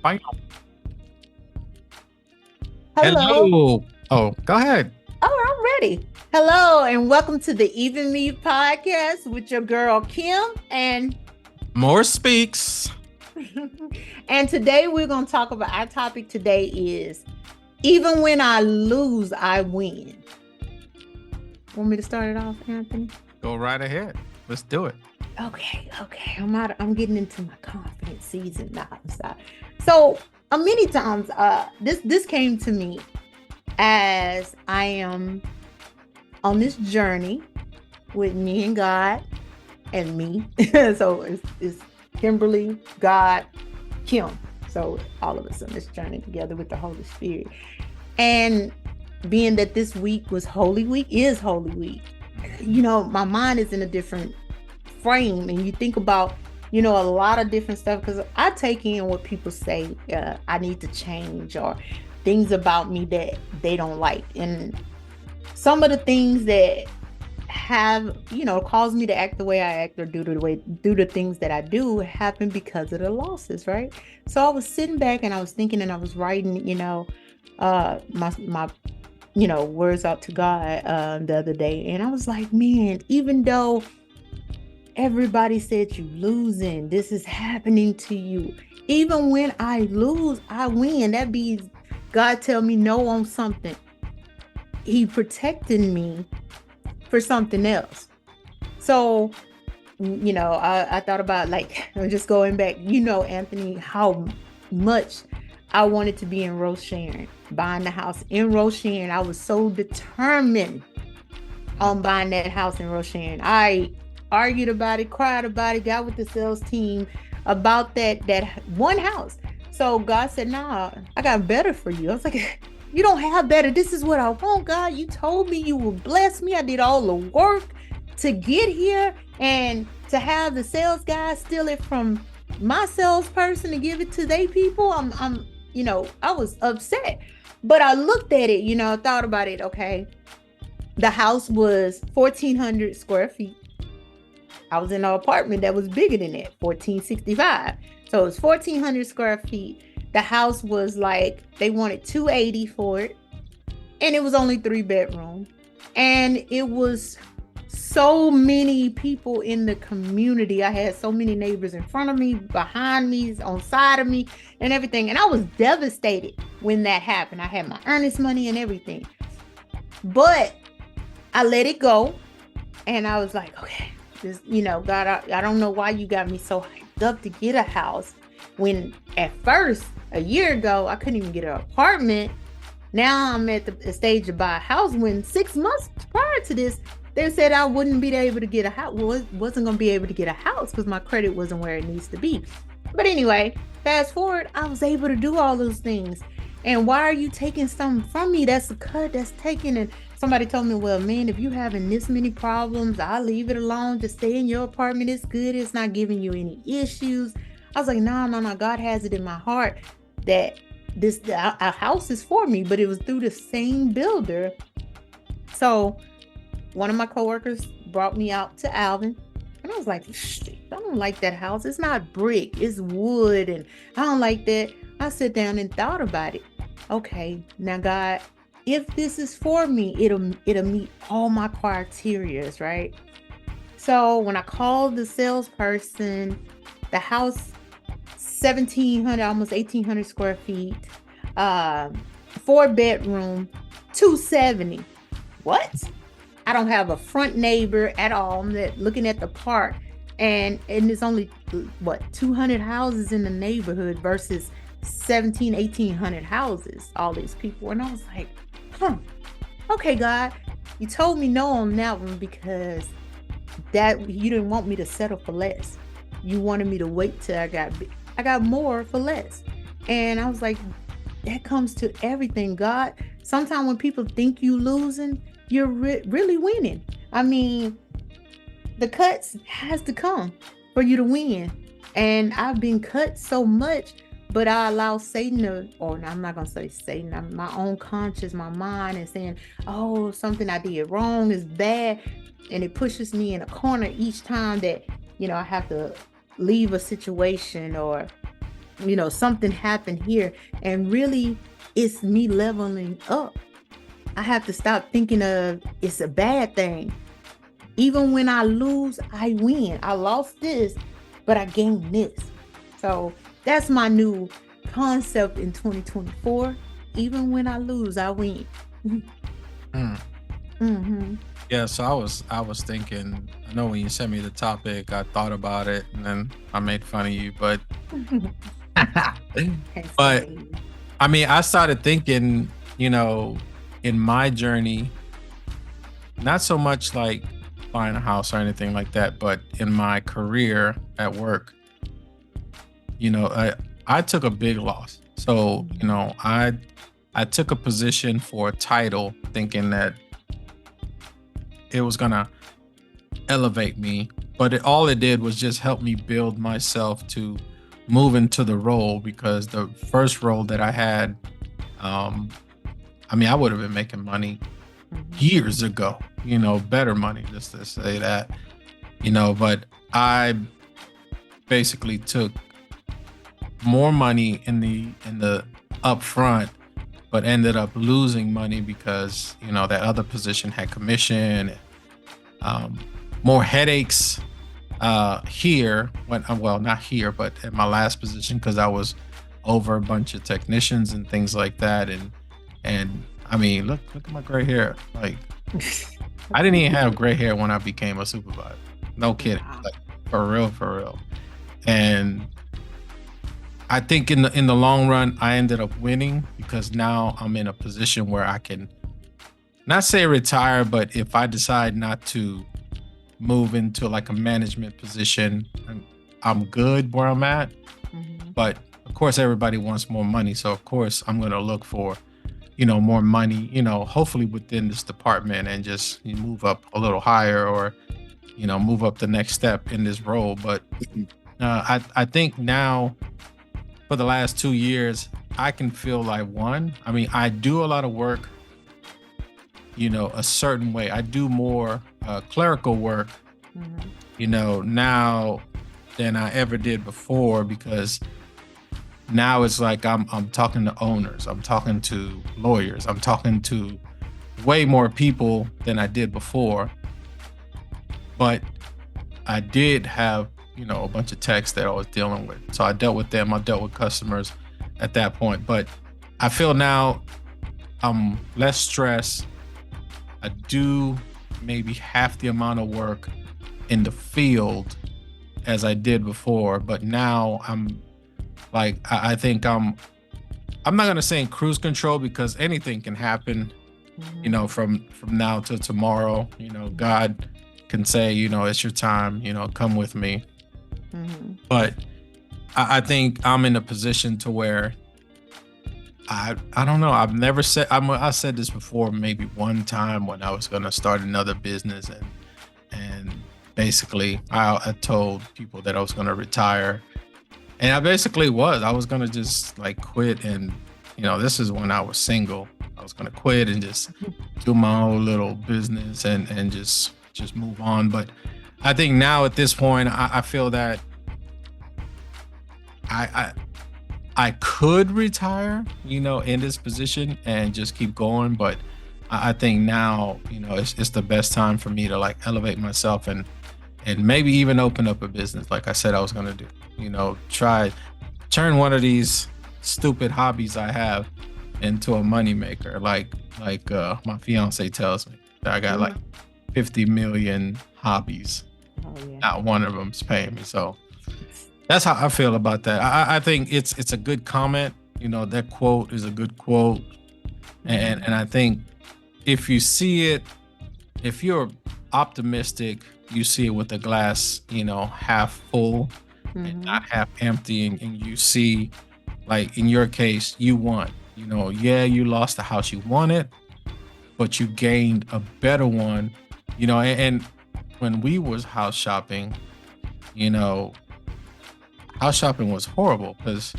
Bye. Hello. Hello. Oh, go ahead. Oh, I'm ready. Hello, and welcome to the Even Me podcast with your girl Kim and More speaks. and today we're going to talk about our topic today is even when I lose, I win. Want me to start it off, Anthony? Go right ahead. Let's do it. Okay. I'm getting into my confidence season now. So, many times this came to me as I am on this journey with me and God and me. So it's Kimberly, God, Kim. So all of us on this journey together with the Holy Spirit. And being that this week was Holy Week, is Holy Week, my mind is in a different frame. And you think about, a lot of different stuff because I take in what people say I need to change or things about me that they don't like. And some of the things that have caused me to act the way I act or do the things that I do happen because of the losses, right? So I was sitting back and I was thinking and I was writing, my words out to God the other day, and I was like, man, even though everybody said you losing, this is happening to you. Even when I lose, I win. That means God tell me no on something. He protected me for something else. So, I thought about like just going back, Anthony, how much I wanted to be in Rosharon, buying the house in Rosharon. I was so determined on buying that house in Rosharon. I argued about it, cried about it, got with the sales team about that one house. So God said, "Nah, I got better for you." I was like, "You don't have better. This is what I want, God. You told me you would bless me. I did all the work to get here, and to have the sales guy steal it from my salesperson to give it to they people. I was upset, but I looked at it. Thought about it. Okay, the house was 1,400 square feet. I was in an apartment that was bigger than that, 1,465. So it was 1,400 square feet. The house was like, they wanted 280 for it. And it was only 3 bedroom. And it was so many people in the community. I had so many neighbors in front of me, behind me, on side of me, and everything. And I was devastated when that happened. I had my earnest money and everything. But I let it go. And I was like, okay, this, God, I don't know why you got me so hyped up to get a house when at first, a year ago, I couldn't even get an apartment. Now I'm at the stage to buy a house when 6 months prior to this, they said I wouldn't be able to get a house. Wasn't going to be able to get a house because my credit wasn't where it needs to be. But anyway, fast forward, I was able to do all those things. And why are you taking something from me? That's a cut that's taken. And somebody told me, well, man, if you having this many problems, I'll leave it alone. Just stay in your apartment. It's good. It's not giving you any issues. I was like, no. God has it in my heart that this a house is for me, but it was through the same builder. So one of my coworkers brought me out to Alvin, and I was like, I don't like that house. It's not brick, it's wood, and I don't like that. I sat down and thought about it. Okay, now God, if this is for me, it'll meet all my criterias, right? So when I called the salesperson, the house 1,700, almost 1,800 square feet, uh, 4 bedroom, 270. What? I don't have a front neighbor at all. I'm looking at the park, and there's only what 200 houses in the neighborhood versus 17, 1,800 houses. All these people, and I was like, huh. Okay, God, you told me no on that one because that you didn't want me to settle for less. You wanted me to wait till I got more for less. And I was like, that comes to everything, God. Sometimes when people think you losing, you're really winning. I mean, the cuts has to come for you to win. And I've been cut so much, but I allow Satan to, or I'm not gonna say Satan, my own conscience, my mind is saying, oh, something I did wrong is bad. And it pushes me in a corner each time that, I have to leave a situation or something happened here, and really it's me leveling up. I have to stop thinking of it's a bad thing. Even when I lose, I win. I lost this, but I gained this. So that's my new concept in 2024. Even when I lose, I win. Hmm. Hmm. Yeah, so I was thinking, I know when you sent me the topic, I thought about it and then I made fun of you, but Can't but say. I mean, I started thinking, you know, in my journey, not so much like buying a house or anything like that, but in my career at work, I took a big loss. So, I took a position for a title thinking that it was gonna elevate me, but all it did was just help me build myself to move into the role because the first role that I had, um, I mean, I would have been making money Mhm. years ago, better money, just to say that, but I basically took more money in the upfront, but ended up losing money because, that other position had commission, um, more headaches here when well, not here, but at my last position because I was over a bunch of technicians and things like that. And I mean, look at my gray hair. Like, I didn't even have gray hair when I became a supervisor. No kidding. Wow. Like, for real, for real. And I think in the long run, I ended up winning because now I'm in a position where I can not say retire, but if I decide not to move into like a management position, I'm good where I'm at. Mhm. But of course, everybody wants more money, so of course I'm going to look for more money, hopefully within this department and just move up a little higher or move up the next step in this role. But I think now for the last 2 years, I can feel like one. I mean, I do a lot of work, a certain way. I do more clerical work, Mhm. now than I ever did before because now it's like I'm talking to owners, I'm talking to lawyers, I'm talking to way more people than I did before. But I did have, a bunch of techs that I was dealing with. So I dealt with them, I dealt with customers at that point. But I feel now I'm less stressed. I do maybe half the amount of work in the field as I did before, but now I'm like I think I'm not gonna say in cruise control because anything can happen, Mhm. from now to tomorrow. God can say, it's your time, come with me. Mhm. But I think I'm in a position to where I don't know. I've never said I said this before maybe one time when I was gonna start another business and basically I told people that I was gonna retire. And I basically I was gonna just like quit and this is when I was single. I was gonna quit and just do my own little business and just move on. But I think now at this point I feel that I I could retire, in this position and just keep going. But I think now, it's the best time for me to like elevate myself and maybe even open up a business like I said I was gonna do. Try turn one of these stupid hobbies I have into a moneymaker. Like my fiance tells me that I got like Mhm. 50 million hobbies. Oh yeah. Not one of them's paying me. So that's how I feel about that. I think it's a good comment. That quote is a good quote. And Mhm. I think if you see it, if you're optimistic, you see it with the glass, half full and not Mhm. half empty, and you see, like in your case, you won. Yeah, you lost the house you wanted, but you gained a better one. And when we was house shopping, you know, house shopping was horrible because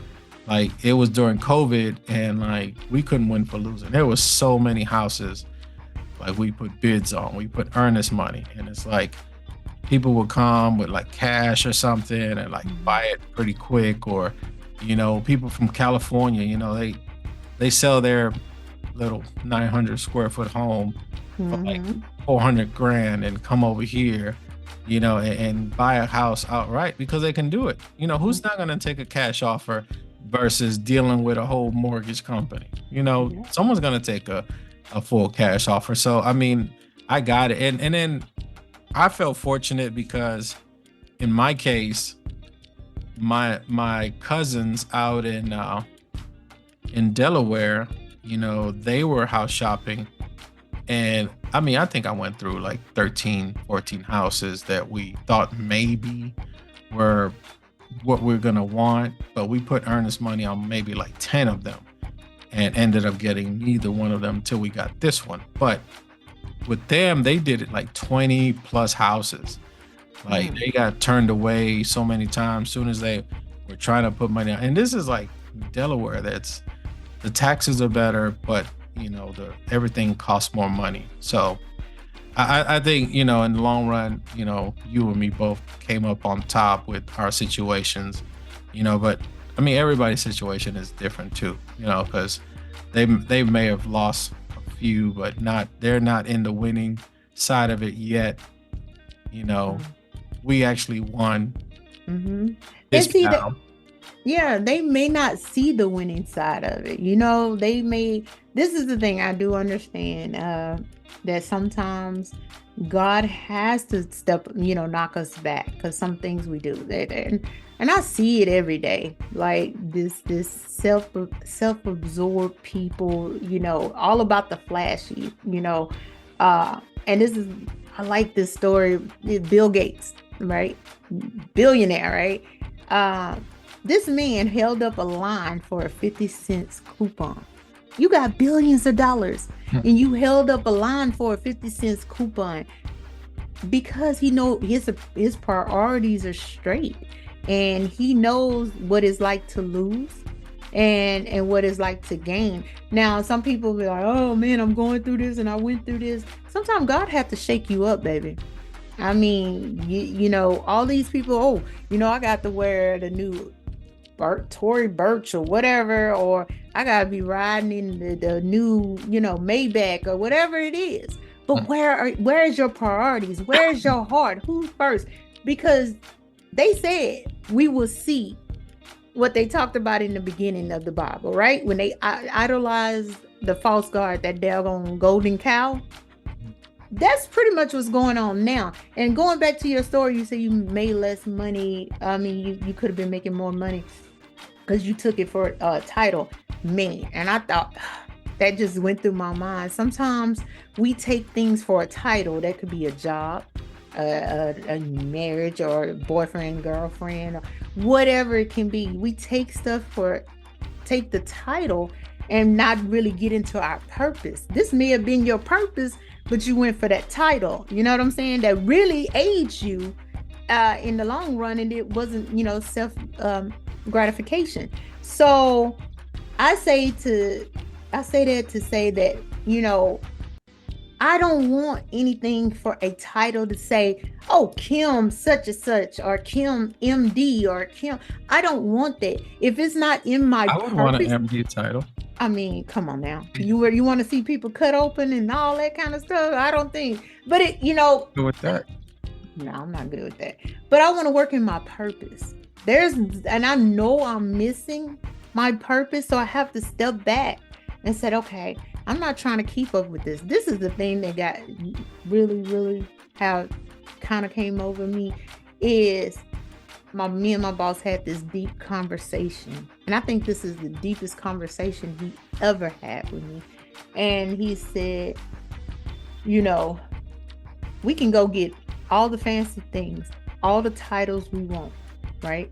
like it was during COVID and like we couldn't win for losing. There was so many houses like we put bids on, we put earnest money, and it's like people would come with like cash or something and like buy Mhm. it pretty quick, or People from California, they sell their little 900 square foot home for like Mm-hmm. 400 grand and come over here, and buy a house outright because they can do it. Who's not going to take a cash offer versus dealing with a whole mortgage company? Yeah. Someone's going to take a full cash offer. So, I mean, I got it. And then I felt fortunate because in my case, my cousins out in Delaware, they were house shopping. And I mean, I think I went through like 13, 14 houses that we thought maybe were what we're going to want, but we put earnest money on maybe like 10 of them and ended up getting neither one of them until we got this one. But with them, they did it like 20 plus houses. Like Mm. they got turned away so many times soon as they were trying to put money on. And this is like Delaware. That's the taxes are better, but the everything costs more money. So I think, in the long run, you and me both came up on top with our situations, but I mean everybody's situation is different too, because they may have lost a few, but they're not in the winning side of it yet. You know, we actually won Mm-hmm. this And see that, round. yeah, they may not see the winning side of it. They may. This is the thing I do understand, that sometimes God has to step, knock us back because some things we do that, and I see it every day. Like this self-absorbed people, all about the flashy, and this is I like this story. Bill Gates, right, billionaire, right? This man held up a line for a 50 cents coupon. You got billions of dollars and you held up a line for a 50 cents coupon because he know his priorities are straight, and he knows what it's like to lose and what it's like to gain. Now some people be like, oh man, I'm going through this and I went through this. Sometimes God have to shake you up, baby. I mean, all these people, oh, I got to wear the new Tory Burch or whatever, or I gotta be riding in the new, Maybach or whatever it is. But where is your priorities? Where is your heart? Who's first? Because they said we will see what they talked about in the beginning of the Bible, right? When they idolized the false god, that daggone golden cow. That's pretty much what's going on now. And going back to your story, you say you made less money. I mean, you could have been making more money because you took it for a title. Man, and I thought that just went through my mind. Sometimes we take things for a title. That could be a job, a marriage, or boyfriend, girlfriend, or whatever it can be. We take the title and not really get into our purpose. This may have been your purpose, but you went for that title. You know what I'm saying? That really aids you in the long run, and it wasn't, self gratification. So I say that to say that, I don't want anything for a title to say, oh, Kim such and such, or Kim MD, or Kim. I don't want that. If it's not in my I would want an purpose, MD title. I mean, come on now. You want to see people cut open and all that kind of stuff? I don't think. But Go with that. no, I'm not good with that. But I want to work in my purpose. And I know I'm missing my purpose, so I have to step back and said, okay, I'm not trying to keep up with this. This is the thing that got really, really how kind of came over me is me and my boss had this deep conversation. And I think this is the deepest conversation he ever had with me. And he said, you know, we can go get all the fancy things, all the titles we want, right?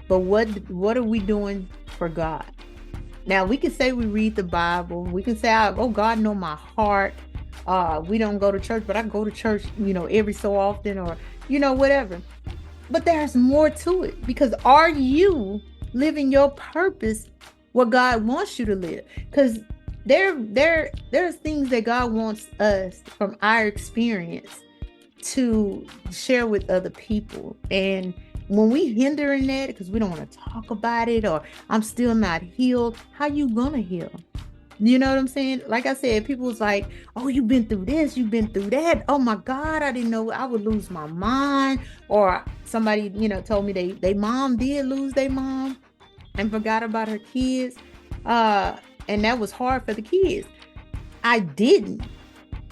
But what are we doing for God? Now we can say we read the Bible. We can say, oh, God know my heart. We don't go to church, but I go to church, every so often, or, whatever. But there's more to it, because are you living your purpose what God wants you to live? Because there's things that God wants us from our experience to share with other people. And when we hindering that because we don't want to talk about it, or I'm still not healed, how you gonna heal? You know what I'm saying? Like I said, people was like, "Oh, you've been through this, you've been through that. Oh my God, I didn't know I would lose my mind." Or somebody, told me they mom did lose their mom and forgot about her kids. Uh, and that was hard for the kids. I didn't.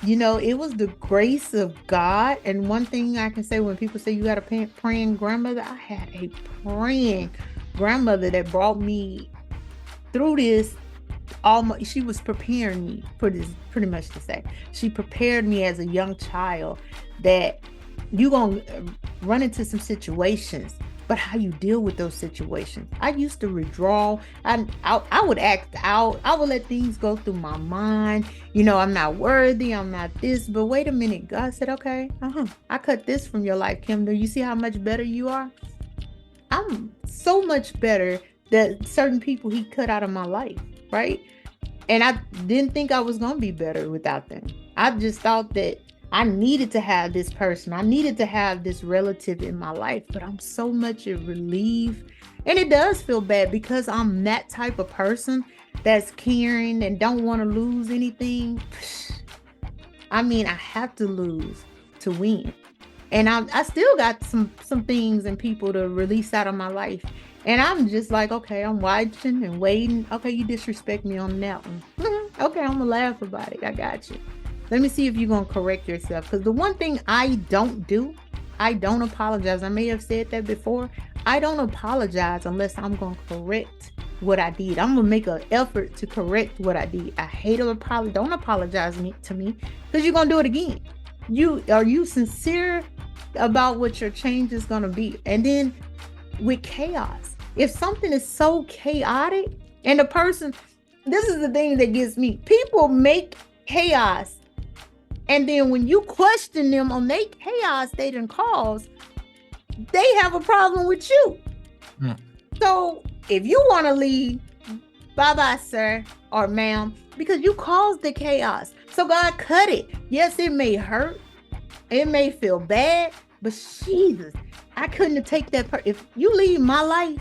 It was the grace of God. And one thing I can say, when people say you got a praying grandmother, I had a praying grandmother that brought me through this. Almost, she was preparing me for this, pretty much to say. She prepared me as a young child that you gonna run into some situations, but how you deal with those situations. I used to withdraw. I would act out. I would let things go through my mind. I'm not worthy. I'm not this. But wait a minute. God said, okay, I cut this from your life, Kim. Do you see how much better you are? I'm so much better that certain people he cut out of my life, right? And I didn't think I was going to be better without them. I just thought that I needed to have this person. I needed to have this relative in my life, but I'm so much relieved. And it does feel bad because I'm that type of person that's caring and don't want to lose anything. I mean, I have to lose to win. And I still got some things and people to release out of my life. And I'm just like, okay, I'm watching and waiting. Okay, you disrespect me on that one. Okay, I'm gonna laugh about it. I got you. Let me see if you're gonna correct yourself. Because the one thing I don't do, I don't apologize. I may have said that before. I don't apologize unless I'm gonna correct what I did. I'm gonna make an effort to correct what I did. I hate an apology. Don't apologize to me because you're gonna do it again. Are you sincere about what your change is gonna be? And then with chaos, if something is so chaotic and the person, this is the thing that gets me. People make chaos, and then when you question them on their chaos they done caused, they have a problem with you. So if you want to leave, bye-bye, sir or ma'am, because you caused the chaos. So God cut it. Yes, it may hurt. It may feel bad, but Jesus, I couldn't have taken that. If you leave my life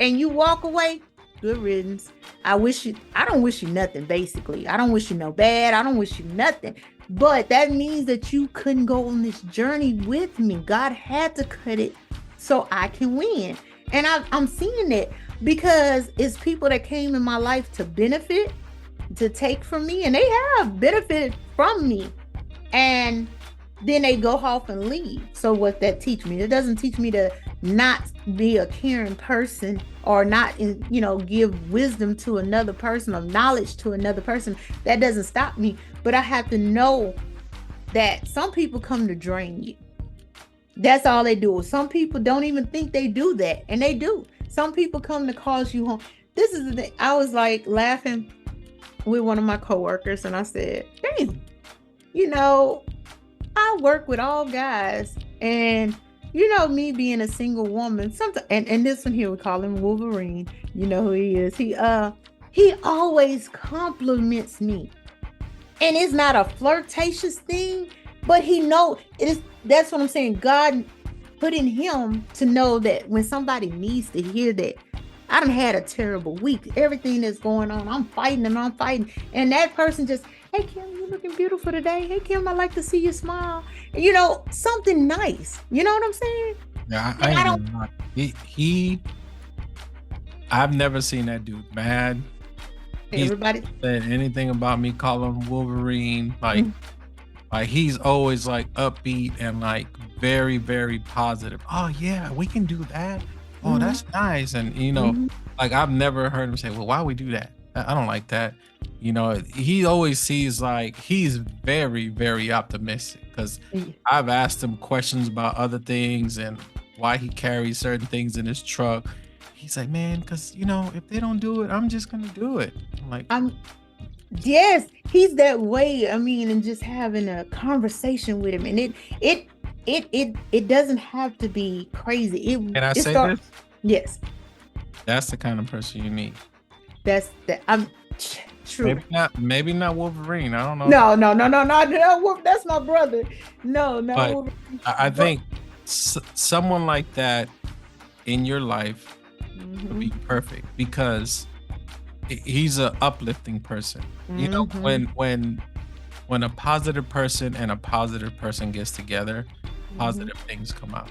and you walk away, good riddance. I don't wish you nothing, basically. I don't wish you no bad. I don't wish you nothing. But that means that you couldn't go on this journey with me. God had to cut it so I can win. And I'm seeing it because it's people that came in my life to benefit, to take from me, and they have benefited from me. And then they go off and leave. So what that teach me? It doesn't teach me to not be a caring person or not, give wisdom to another person or knowledge to another person. That doesn't stop me. But I have to know that some people come to drain you. That's all they do. Some people don't even think they do that, and they do. Some people come to cause you harm. This is the thing. I was like laughing with one of my coworkers, and I said, damn, I work with all guys, and me being a single woman, sometimes, and this one here, we call him Wolverine. You know who he is. He always compliments me, and it's not a flirtatious thing, but he know it is. That's what I'm saying. God put in him to know that when somebody needs to hear that. I done had a terrible week. Everything that's going on, I'm fighting. And that person just, hey, Kim, you're looking beautiful today. Hey, Kim, I like to see you smile. Something nice. You know what I'm saying? Yeah, I don't. I've never seen that dude mad. Everybody said anything about me calling him Wolverine. Like he's always like upbeat and like very, very positive. Oh yeah, we can do that. Oh, that's nice. And like I've never heard him say, well, why we do that? I don't like that. He always sees like he's very, very optimistic because I've asked him questions about other things and why he carries certain things in his truck. He's like, man, because if they don't do it, I'm just gonna do it. I'm like, yes, he's that way. I mean, and just having a conversation with him, and it doesn't have to be crazy. Can I say this? Yes. That's the kind of person you need. That's true. Maybe not Wolverine. I don't know. No. That's my brother. No. But I think someone like that in your life to be Mhm. perfect because he's a uplifting person. You know, Mhm. when a positive person and a positive person gets together, Mhm. positive things come out.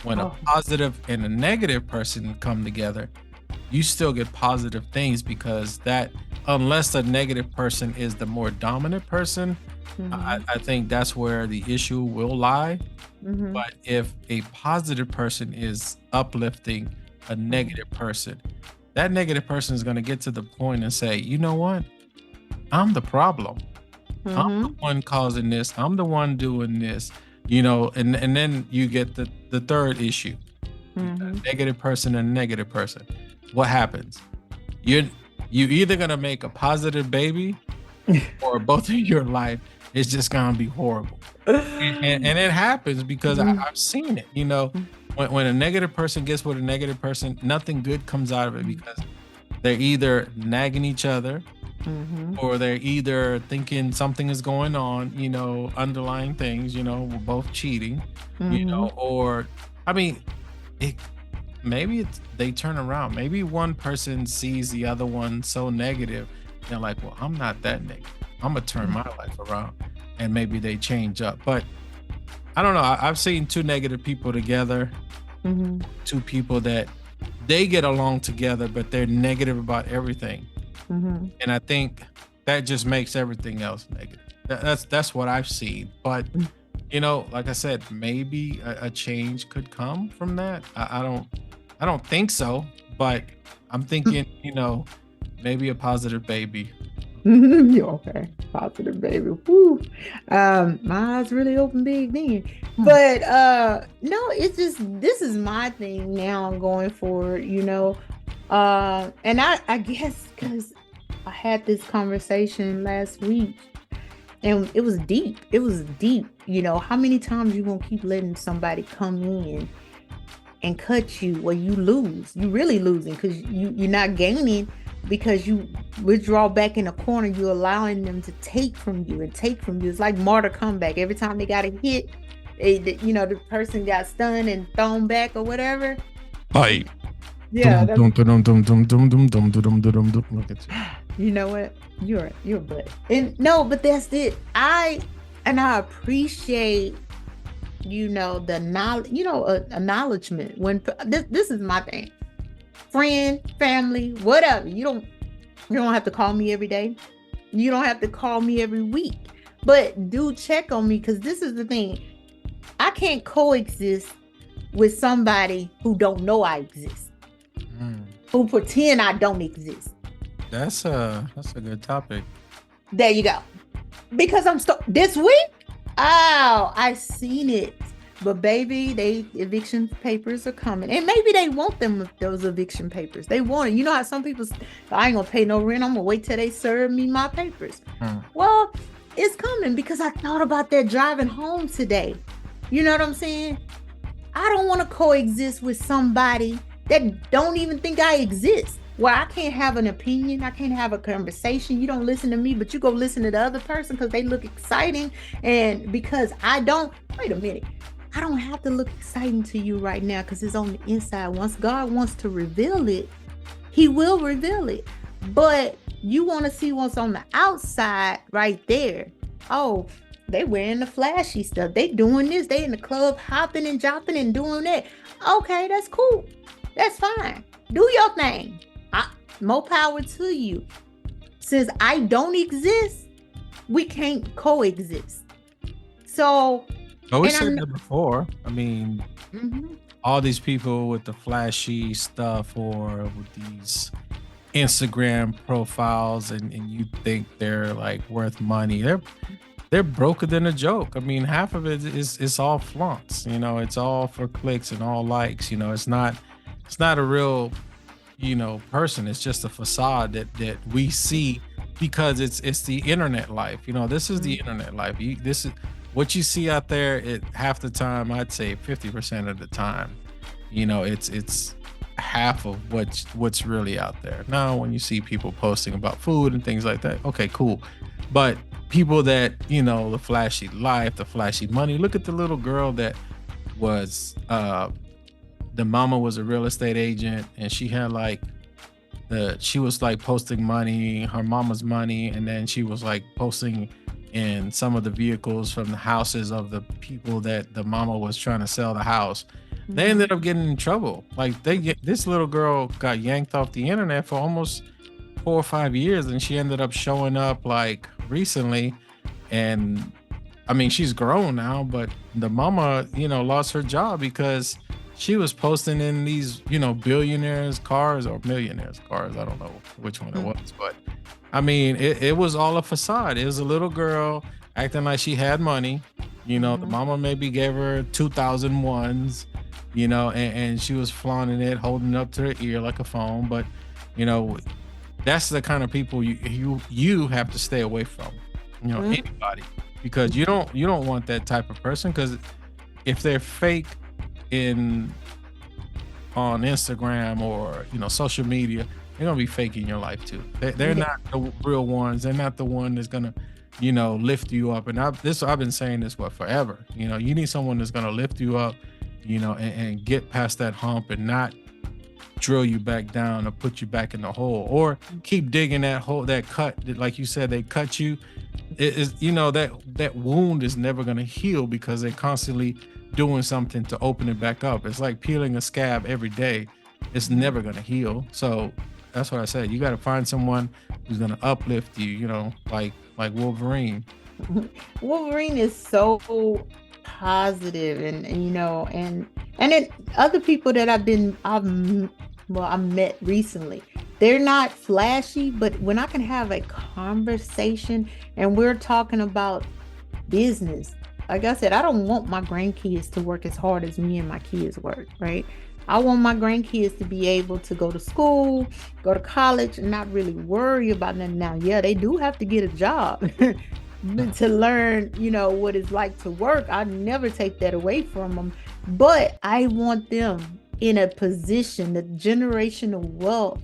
When a Oh. positive and a negative person come together, you still get positive things because that unless the negative person is the more dominant person, Mhm. I think that's where the issue will lie. Mhm. But if a positive person is uplifting a Mhm. negative person, that negative person is going to get to the point and say, you know what? I'm the problem. I'm the Mhm. one causing this. I'm the one doing this. You know, and then you get the third issue. You got Mhm. a negative person and a negative person. What happens? You're you either gonna make a positive baby or both of your life is just gonna be horrible. And it happens because Mhm. I've seen it, you know, when a negative person gets with a negative person, nothing good comes out of it because they're either nagging each other Mhm. or they're either thinking something is going on, you know, underlying things, you know, we're both cheating, you know, Mhm. or I mean, it maybe it's they turn around. Maybe one person sees the other one so negative, they're like, well, I'm not that negative. I'm gonna turn my life around. And maybe they change up. But I don't know. I've seen two negative people together, Mhm. two people that they get along together, but they're negative about everything. Mhm. And I think that just makes everything else negative. That's what I've seen. But you know, like I said, maybe a change could come from that. I don't think so, but I'm thinking, you know, maybe a positive baby. You okay? Positive, baby. Woo. My eyes really open big then. Hmm. But no, it's just this is my thing now going forward, you know. And I guess because I had this conversation last week and it was deep. It was deep. You know, how many times you gonna keep letting somebody come in and cut you where you lose? You really losing because you're not gaining because you withdraw back in a corner. You're allowing them to take from you and take from you. It's like martyr comeback. Every time they got a hit, you know, the person got stunned and thrown back or whatever. Hi. Yeah, Dum, that's dum, dum, dum, dum, dum, dum, dum, dum, dum, dum, dum. Look at you. you know what? You're a butt. And no, but that's it. I appreciate the knowledge, acknowledgement when this is my thing. Friend, family, whatever. You don't have to call me every day. You don't have to call me every week. But do check on me because this is the thing. I can't coexist with somebody who don't know I exist, Mm. who pretend I don't exist. That's a good topic. There you go. Because I'm stuck this week. Oh, I seen it. But baby, they eviction papers are coming, and maybe they want them those eviction papers. They want it. You know how some people, I ain't gonna pay no rent. I'm gonna wait till they serve me my papers. Mm. Well, it's coming because I thought about that driving home today. You know what I'm saying? I don't want to coexist with somebody that don't even think I exist. Well, I can't have an opinion. I can't have a conversation. You don't listen to me, but you go listen to the other person because they look exciting. And because I don't, wait a minute, I don't have to look exciting to you right now because it's on the inside. Once God wants to reveal it, He will reveal it. But you want to see what's on the outside right there. Oh, they wearing the flashy stuff. They doing this. They in the club hopping and jopping and doing that. Okay, that's cool. That's fine. Do your thing. More power to you. Since I don't exist, we can't coexist. So, Oh, we and said I'm. that before. I mean, Mhm. all these people with the flashy stuff or with these Instagram profiles and you think they're like worth money. They're broker than a joke. I mean, half of it is it's all flaunts, you know, it's all for clicks and all likes, you know, it's not a real, you know, person. It's just a facade that we see because it's the internet life. You know, this is the Mhm. internet life. This is what you see out there. It half the time, I'd say 50% of the time, you know, it's half of what's really out there. Now, when you see people posting about food and things like that, okay, cool. But people that, you know, the flashy life, the flashy money. Look at the little girl that was the mama was a real estate agent, and she had like she was like posting money, her mama's money, and then she was like posting in some of the vehicles from the houses of the people that the mama was trying to sell the house. They Mhm. ended up getting in trouble. Like this little girl got yanked off the internet for almost 4 or 5 years, and she ended up showing up like recently. And I mean, she's grown now, but the mama, lost her job because she was posting in these, billionaires' cars or millionaires' cars. I don't know which one it Mhm. was, but I mean, it was all a facade. It was a little girl acting like she had money. The Mhm. mama maybe gave her 2001s, and she was flaunting it, holding it up to her ear like a phone. But, you know, that's the kind of people you have to stay away from. Mhm. Anybody, because you don't want that type of person, because if they're fake in on Instagram or social media, they're gonna be faking your life too. They're Yeah. not the real ones. They're not the one that's gonna lift you up. And I've been saying this forever. You need someone that's gonna lift you up, and get past that hump and not drill you back down or put you back in the hole or keep digging that hole, that cut that, like you said, they cut you. It is, that wound is never going to heal because they're constantly doing something to open it back up. It's like peeling a scab every day. It's Mhm. never going to heal. So that's what I said. You got to find someone who's going to uplift you, like Wolverine. Wolverine is so positive, and and then other people that I met recently, they're not flashy, but when I can have a conversation and we're talking about business, like I said, I don't want my grandkids to work as hard as me and my kids work, right? I want my grandkids to be able to go to school, go to college, and not really worry about nothing. Now, yeah, they do have to get a job but to learn, what it's like to work. I never take that away from them, but I want them in a position, the generational wealth,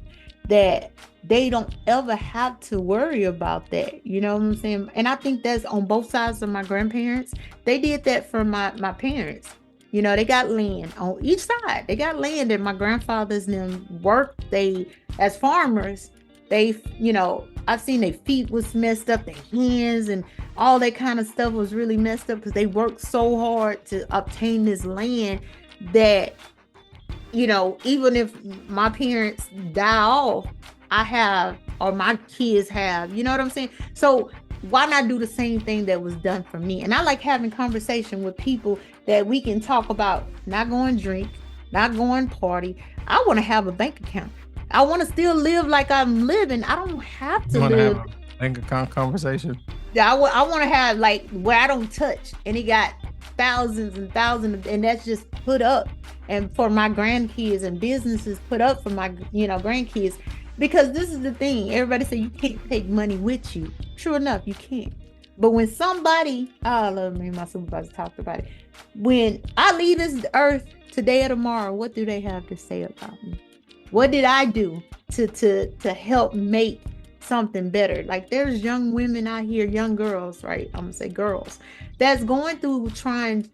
that they don't ever have to worry about that. You know what I'm saying? And I think that's on both sides of my grandparents. They did that for my parents. They got land on each side. They got land, and my grandfathers and them worked. They, as farmers, they, I've seen their feet was messed up, their hands and all that kind of stuff was really messed up because they worked so hard to obtain this land that, even if my parents die off, I have, or my kids have, you know what I'm saying? So why not do the same thing that was done for me? And I like having conversation with people that we can talk about not going drink, not going party. I want to have a bank account. I want to still live like I'm living. I don't have You to want to have live. a bank account conversation? Yeah, I want to have like where I don't touch, and it got thousands and thousands, and that's just put up, and for my grandkids, and businesses put up for my grandkids. Because this is the thing, everybody say you can't take money with you. True enough, you can't. But when somebody, I love me, my supervisor talked about it. When I leave this earth today or tomorrow, what do they have to say about me? What did I do to help make something better? Like there's young women out here, young girls, right? I'm gonna say girls, that's going through trying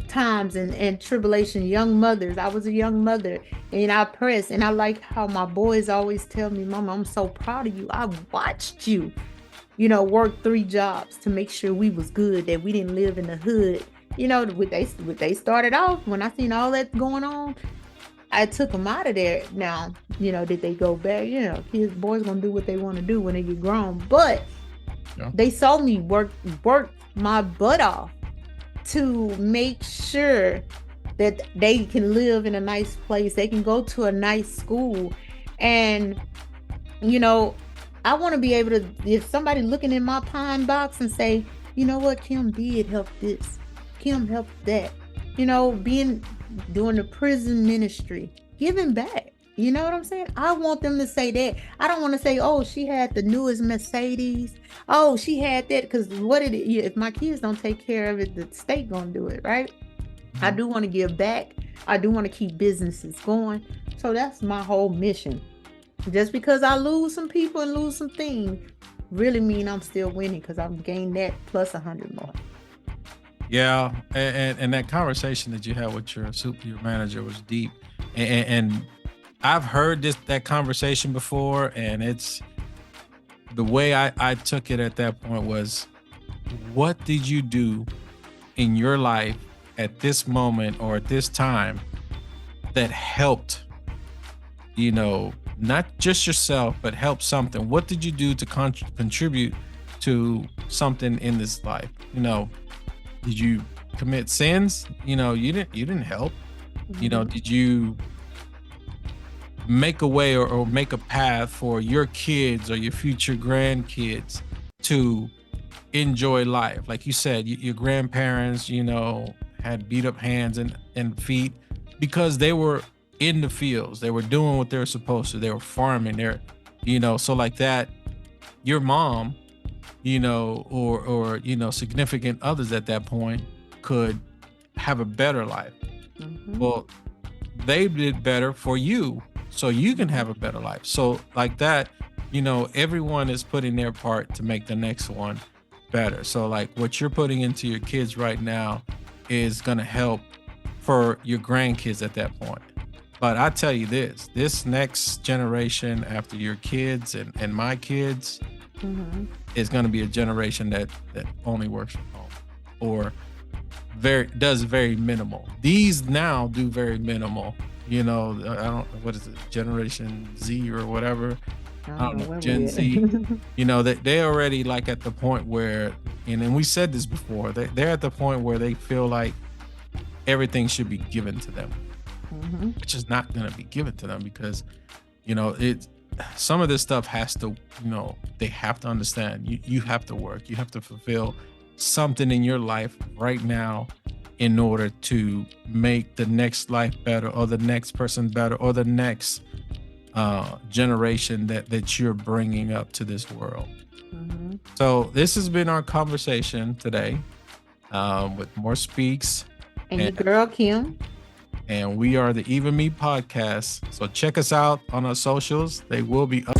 times and tribulation. Young mothers. I was a young mother, and I press, and I like how my boys always tell me, "Mama, I'm so proud of you. I watched you, work 3 jobs to make sure we was good, that we didn't live in the hood." They started off when I seen all that going on. I took them out of there. Now, did they go back? Kids, boys gonna do what they want to do when they get grown. But Yeah. they saw me work my butt off to make sure that they can live in a nice place. They can go to a nice school. And, you know, I want to be able to, if somebody looking in my pine box and say, you know what, Kim did help this, Kim helped that, being doing the prison ministry, giving back. You know what I'm saying? I want them to say that. I don't want to say, oh, she had the newest Mercedes. Oh, she had that. Because what did it, if my kids don't take care of it, the state gonna do it, right? I Mhm. do want to give back. I do want to keep businesses going. So that's my whole mission. Just because I lose some people and lose some things, really mean I'm still winning, because I'm gained that plus 100 more. Yeah, and that conversation that you had with your manager was deep, and I've heard that conversation before, and it's the way I took it at that point was, what did you do in your life at this moment or at this time that helped, not just yourself, but help something? What did you do to contribute to something in this life? Did you commit sins? You didn't help. Mhm. Did you make a way, or make a path for your kids or your future grandkids to enjoy life? Like you said, your grandparents, had beat up hands and feet because they were in the fields. They were doing what they were supposed to. They were farming. So like that, your mom, or significant others at that point could have a better life. Mhm. Well, they did better for you, so you can Mhm. have a better life. So like that, everyone is putting their part to make the next one better. So like what you're putting into your kids right now is going to help for your grandkids at that point. But I tell you this next generation after your kids and my kids Mhm. is going to be a generation that only works from home, or very minimal. These now do very minimal. I don't, what is it, Generation Z or whatever. I I don't don't know know, where we Gen at. Z. They already like at the point where, and we said this before, they're at the point where they feel like everything should be given to them, Mhm. which is not going to be given to them, because it some of this stuff has to, they have to understand, you have to work, you have to fulfill something in your life right now in order to make the next life better, or the next person better, or the next generation that you're bringing up to this world. Mhm. So this has been our conversation today, with more speaks, And and your girl Kim. we are the Even Me podcast. So check us out on our socials. They will be up